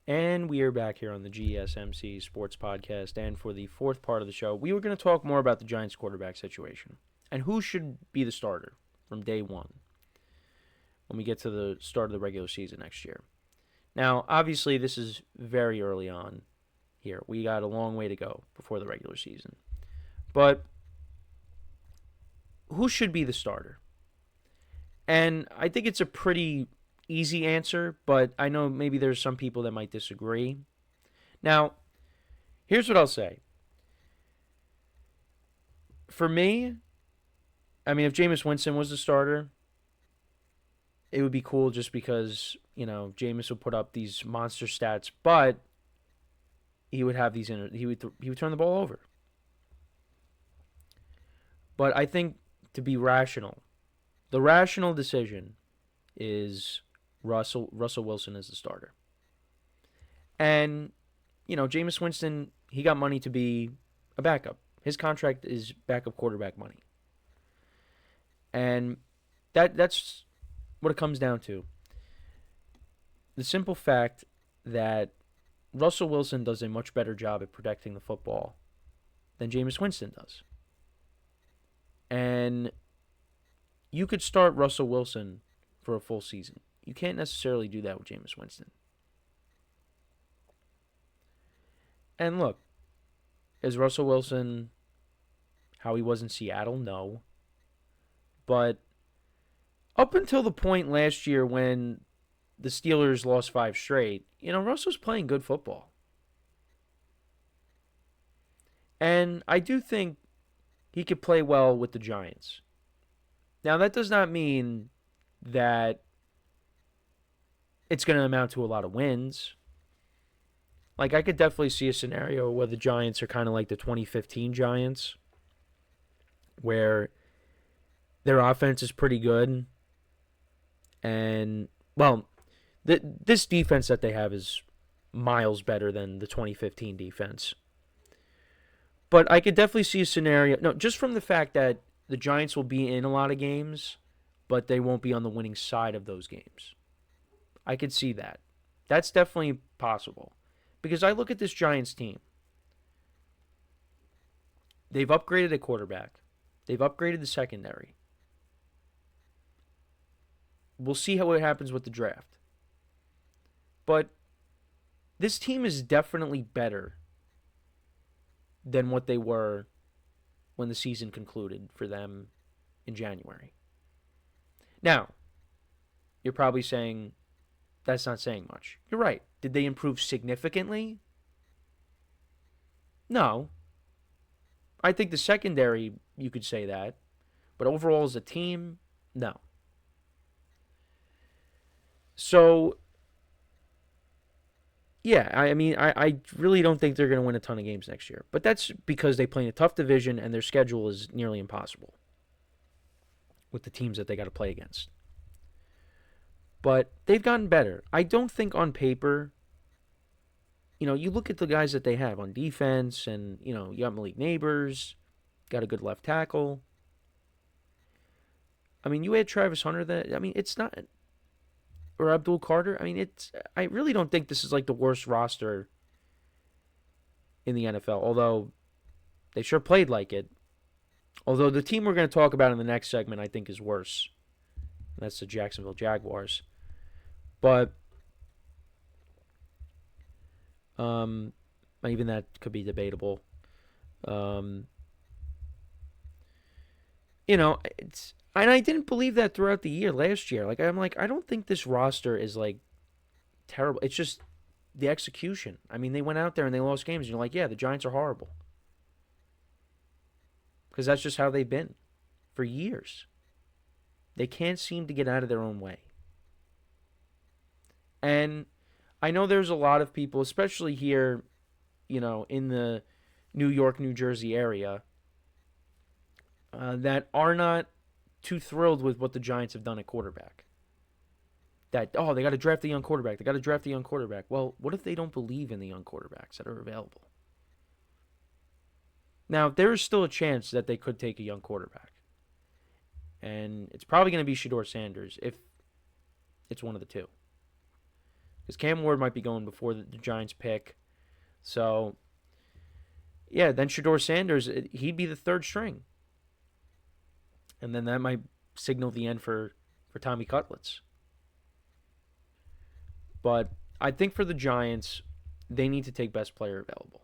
And we are back here on the GSMC Sports Podcast. And for the fourth part of the show, we were going to talk more about the Giants quarterback situation and who should be the starter from day one when we get to the start of the regular season next year. Now, obviously, this is very early on here. We got a long way to go before the regular season. But who should be the starter? And I think it's a pretty easy answer, but I know maybe there's some people that might disagree. Now, here's what I'll say. For me, I mean, if Jameis Winston was the starter, it would be cool just because, Jameis would put up these monster stats, but he would have he would turn the ball over. But I think to be rational, the rational decision is Russell Wilson is the starter. And, Jameis Winston, he got money to be a backup. His contract is backup quarterback money. And that's what it comes down to. The simple fact that Russell Wilson does a much better job at protecting the football than Jameis Winston does. And you could start Russell Wilson for a full season. You can't necessarily do that with Jameis Winston. And look, is Russell Wilson how he was in Seattle? No. But up until the point last year when the Steelers lost 5 straight, Russell's playing good football. And I do think he could play well with the Giants. Now, that does not mean that it's going to amount to a lot of wins. Like, I could definitely see a scenario where the Giants are kind of like the 2015 Giants, where their offense is pretty good. And, well, this defense that they have is miles better than the 2015 defense. But I could definitely see a scenario, no, just from the fact that the Giants will be in a lot of games, but they won't be on the winning side of those games. I could see that. That's definitely possible. Because I look at this Giants team. They've upgraded a quarterback. They've upgraded the secondary. We'll see how it happens with the draft. But this team is definitely better than what they were when the season concluded for them in January. Now, you're probably saying that's not saying much. You're right. Did they improve significantly? No. I think the secondary, you could say that. But overall as a team, no. So, yeah, I mean, I really don't think they're going to win a ton of games next year. But that's because they play in a tough division and their schedule is nearly impossible with the teams that they got to play against. But they've gotten better. I don't think on paper, you look at the guys that they have on defense and, you got Malik Neighbors, got a good left tackle. I mean, you had Travis Hunter it's not, or Abdul Carter. I mean, I really don't think this is like the worst roster in the NFL, although they sure played like it. Although the team we're going to talk about in the next segment, I think, is worse. And that's the Jacksonville Jaguars. But even that could be debatable. It's, and I didn't believe that throughout the year last year. I don't think this roster is terrible. It's just the execution. I mean, they went out there and they lost games. And you're like, yeah, the Giants are horrible. Because that's just how they've been for years. They can't seem to get out of their own way. And I know there's a lot of people, especially here, in the New York, New Jersey area, that are not too thrilled with what the Giants have done at quarterback. That, they got to draft a young quarterback. They got to draft a young quarterback. Well, what if they don't believe in the young quarterbacks that are available? Now, there is still a chance that they could take a young quarterback. And it's probably going to be Shedeur Sanders if it's one of the two. Because Cam Ward might be going before the Giants pick. So, yeah, then Shedeur Sanders, he'd be the third string. And then that might signal the end for Tommy Cutlets. But I think for the Giants, they need to take best player available.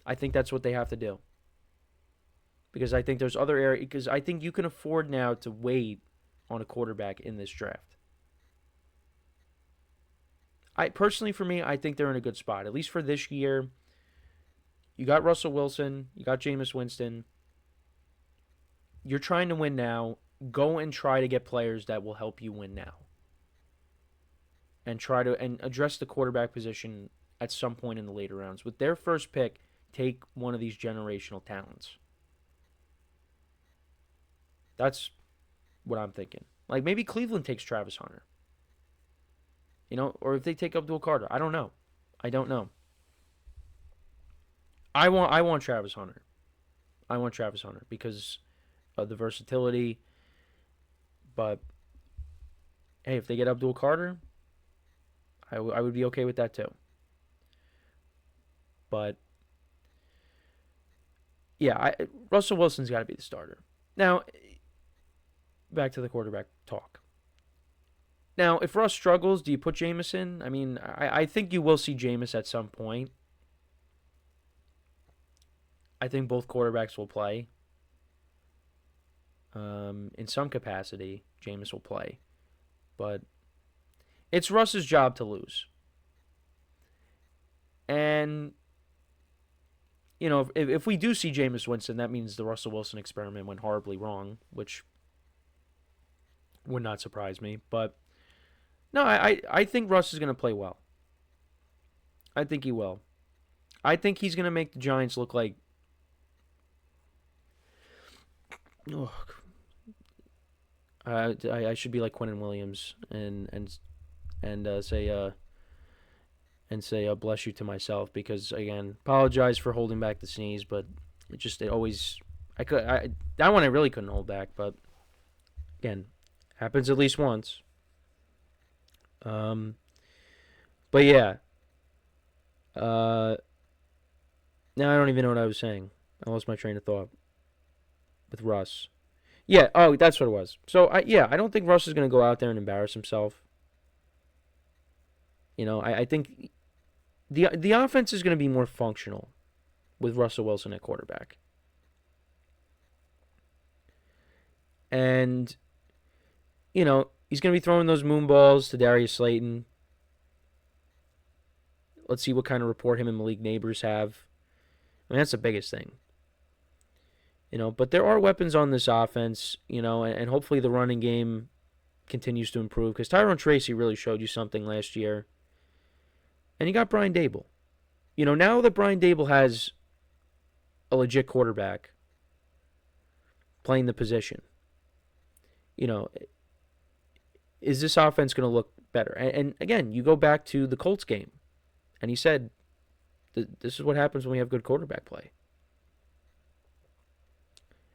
I think that's what they have to do. Because I think there's other areas. Because I think you can afford now to wait on a quarterback in this draft. Personally, for me, I think they're in a good spot. At least for this year, you got Russell Wilson, you got Jameis Winston. You're trying to win now. Go and try to get players that will help you win now. And try to address the quarterback position at some point in the later rounds. With their first pick, take one of these generational talents. That's what I'm thinking. Like maybe Cleveland takes Travis Hunter. Or if they take Abdul Carter. I don't know. I don't know. I want Travis Hunter. I want Travis Hunter because of the versatility. But hey, if they get Abdul Carter, I would be okay with that too. But yeah, Russell Wilson's got to be the starter. Now, back to the quarterback talk. Now, if Russ struggles, do you put Jameis in? I mean, I think you will see Jameis at some point. I think both quarterbacks will play. In some capacity, Jameis will play. But it's Russ's job to lose. And, if we do see Jameis Winston, that means the Russell Wilson experiment went horribly wrong, which would not surprise me. But no, I think Russ is going to play well. I think he will. I think he's going to make the Giants look like... I should be like Quinnen Williams and say bless you to myself because again, apologize for holding back the sneeze, but that one I really couldn't hold back, but again, happens at least once. But yeah. Now I don't even know what I was saying. I lost my train of thought with Russ. Yeah, that's what it was. So, I don't think Russ is going to go out there and embarrass himself. I think the offense is going to be more functional with Russell Wilson at quarterback. And, he's going to be throwing those moon balls to Darius Slayton. Let's see what kind of rapport him and Malik Neighbors have. I mean, that's the biggest thing. But there are weapons on this offense, and hopefully the running game continues to improve because Tyrone Tracy really showed you something last year. And you got Brian Daboll. Now that Brian Daboll has a legit quarterback playing the position, is this offense going to look better? And again, you go back to the Colts game, and he said, this is what happens when we have good quarterback play.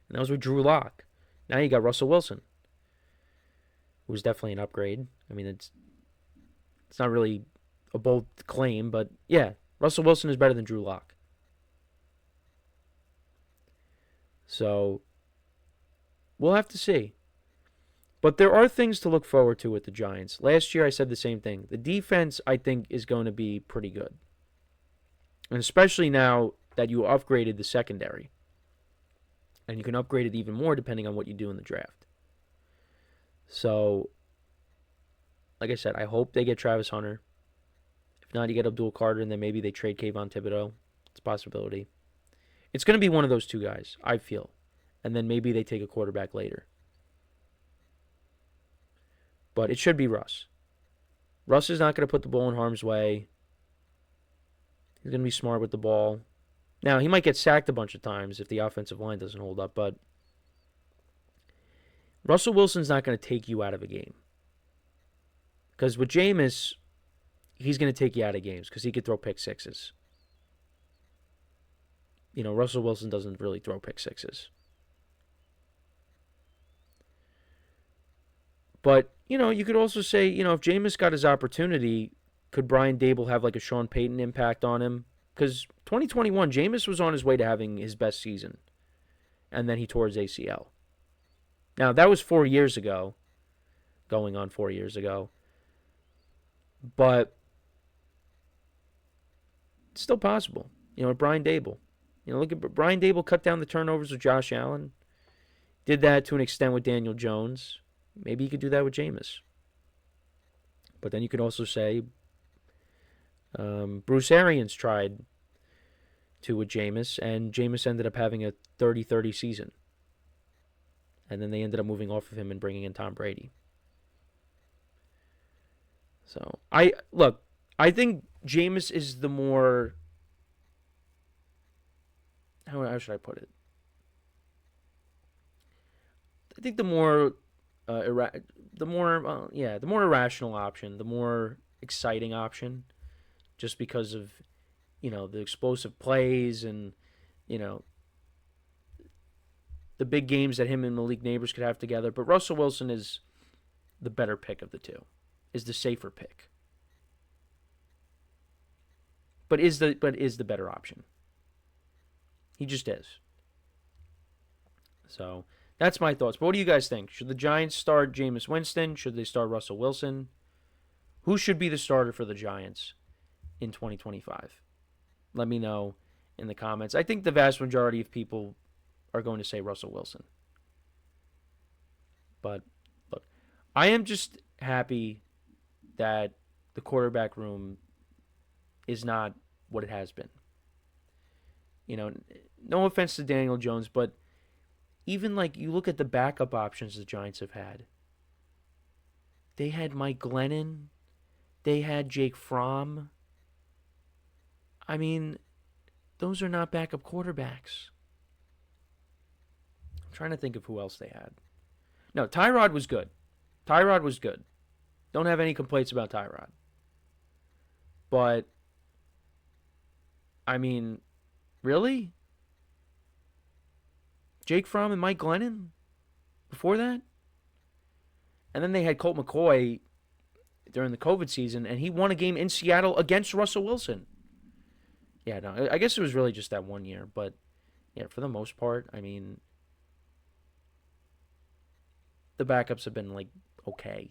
And that was with Drew Lock. Now you got Russell Wilson, who's definitely an upgrade. I mean, it's not really a bold claim, but yeah, Russell Wilson is better than Drew Lock. So, we'll have to see. But there are things to look forward to with the Giants. Last year I said the same thing. The defense, I think, is going to be pretty good. And especially now that you upgraded the secondary. And you can upgrade it even more depending on what you do in the draft. So, like I said, I hope they get Travis Hunter. If not, you get Abdul Carter, and then maybe they trade Kayvon Thibodeau. It's a possibility. It's going to be one of those two guys, I feel. And then maybe they take a quarterback later. But it should be Russ. Russ is not going to put the ball in harm's way. He's going to be smart with the ball. Now, he might get sacked a bunch of times if the offensive line doesn't hold up, but Russell Wilson's not going to take you out of a game. Because with Jameis, he's going to take you out of games because he could throw pick sixes. Russell Wilson doesn't really throw pick sixes. But, you could also say, if Jameis got his opportunity, Could Brian Dable have like a Sean Payton impact on him? Because 2021, Jameis was on his way to having his best season, and then he tore his ACL. Now, that was 4 years ago, going on 4 years ago, but it's still possible. Brian Dable. Look at Brian Dable cut down the turnovers with Josh Allen. Did that to an extent with Daniel Jones. Maybe he could do that with Jameis. But then you could also say Bruce Arians tried to with Jameis, and Jameis ended up having a 30-30 season. And then they ended up moving off of him and bringing in Tom Brady. So, I think Jameis is the more... How should I put it? I think the more irrational option, the more exciting option, just because of the explosive plays and the big games that him and Malik Neighbors could have together. But Russell Wilson is the better pick of the two, is the safer pick, but is the better option. He just is. So that's my thoughts. But what do you guys think? Should the Giants start Jameis Winston? Should they start Russell Wilson? Who should be the starter for the Giants in 2025? Let me know in the comments. I think the vast majority of people are going to say Russell Wilson. But look, I am just happy that the quarterback room is not what it has been. No offense to Daniel Jones, but even like you look at the backup options the Giants have had. They had Mike Glennon. They had Jake Fromm. I mean, those are not backup quarterbacks. I'm trying to think of who else they had. No, Tyrod was good. Don't have any complaints about Tyrod. But, I mean, really? Jake Fromm and Mike Glennon before that? And then they had Colt McCoy during the COVID season, and he won a game in Seattle against Russell Wilson. Yeah, no, I guess it was really just that 1 year. But, yeah, for the most part, I mean, the backups have been, like, okay.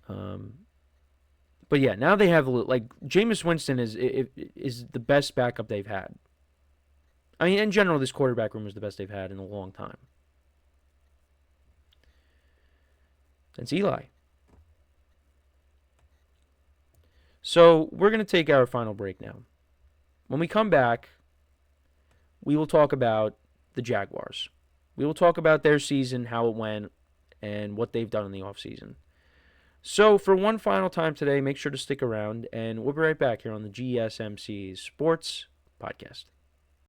But, yeah, now they have, like, Jameis Winston is the best backup they've had. I mean, in general, this quarterback room is the best they've had in a long time. It's Eli. So we're going to take our final break now. When we come back, we will talk about the Jaguars. We will talk about their season, how it went, and what they've done in the offseason. So for one final time today, make sure to stick around, and we'll be right back here on the GSMC Sports Podcast.